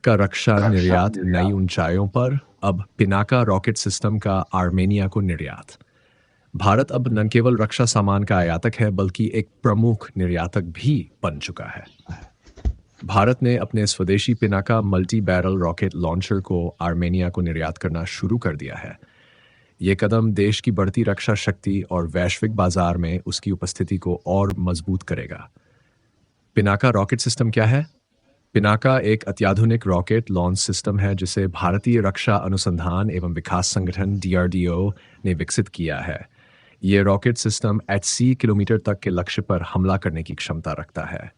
का रक्षा निर्यात नई ऊंचाइयों पर, अब पिनाका रॉकेट सिस्टम का आर्मेनिया को निर्यात। भारत अब न केवल रक्षा सामान का आयातक है बल्कि एक प्रमुख निर्यातक भी बन चुका है। भारत ने अपने स्वदेशी Pinaka multi barrel rocket launcher को आर्मेनिया को निर्यात करना शुरू कर दिया है। ये कदम देश की बढ़ती रक्षा शक्ति और वैश्विक बाजार में उसकी उपस्थिति को और मजबूत करेगा। पिनाका रॉकेट सिस्टम क्या है? पिनाका एक अत्याधुनिक रॉकेट लॉन्च सिस्टम है जिसे भारतीय रक्षा अनुसंधान एवं विकास संगठन DRDO ने विकसित किया है। ये रॉकेट सिस्टम 80 किलोमीटर तक के लक्ष्य पर हमला करने की क्षमता रखता है।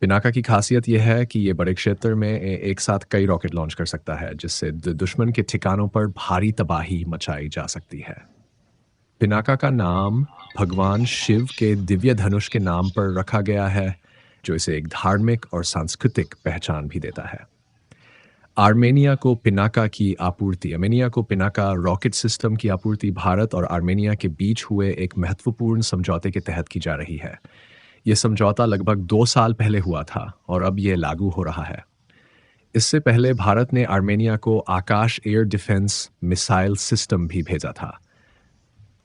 पिनाका की खासियत यह है कि ये बड़े क्षेत्र में एक साथ कई रॉकेट लॉन्च कर सकता है, जिससे दुश्मन के ठिकानों पर भारी तबाही मचाई जा सकती है। पिनाका का नाम भगवान शिव के दिव्य धनुष के नाम पर रखा गया है, जो इसे एक धार्मिक और सांस्कृतिक पहचान भी देता है। आर्मेनिया को पिनाका रॉकेट सिस्टम की आपूर्ति भारत और आर्मेनिया के बीच हुए एक महत्वपूर्ण समझौते के तहत की जा रही है। यह समझौता लगभग 2 साल पहले हुआ था और अब यह लागू हो रहा है। इससे पहले भारत ने आर्मेनिया को आकाश एयर डिफेंस मिसाइल सिस्टम भी भेजा था।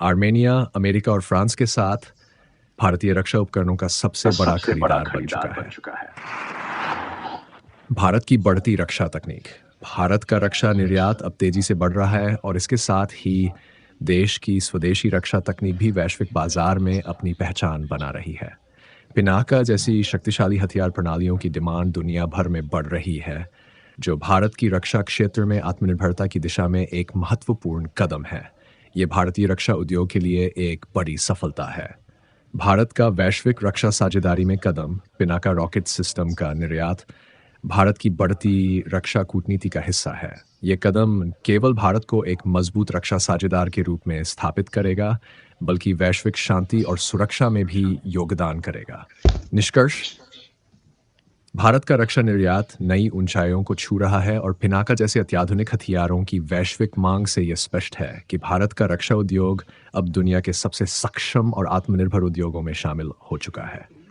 आर्मेनिया अमेरिका और फ्रांस के साथ भारतीय रक्षा उपकरणों का सबसे बड़ा खरीदार बन चुका है। भारत की बढ़ती रक्षा तकनीक। भारत का रक्षा निर्यात अब तेजी से बढ़ रहा है और इसके साथ ही देश की स्वदेशी रक्षा तकनीक भी वैश्विक बाजार में अपनी पहचान बना रही है। पिनाका जैसी शक्तिशाली हथियार प्रणालियों की डिमांड दुनिया भर में बढ़ रही है, जो भारत की रक्षा क्षेत्र में आत्मनिर्भरता की दिशा में एक महत्वपूर्ण कदम है। ये भारतीय रक्षा उद्योग के लिए एक बड़ी सफलता है। भारत का वैश्विक रक्षा साझेदारी में कदम। पिनाका रॉकेट सिस्टम का निर्यात भारत की बढ़ती रक्षा कूटनीति का हिस्सा है। ये कदम केवल भारत को एक मजबूत रक्षा साझेदार के रूप में स्थापित करेगा, बल्कि वैश्विक शांति और सुरक्षा में भी योगदान करेगा। निष्कर्ष, भारत का रक्षा निर्यात नई ऊंचाइयों को छू रहा है और पिनाका जैसे अत्याधुनिक हथियारों की वैश्विक मांग से यह स्पष्ट है कि भारत का रक्षा उद्योग अब दुनिया के सबसे सक्षम और आत्मनिर्भर उद्योगों में शामिल हो चुका है।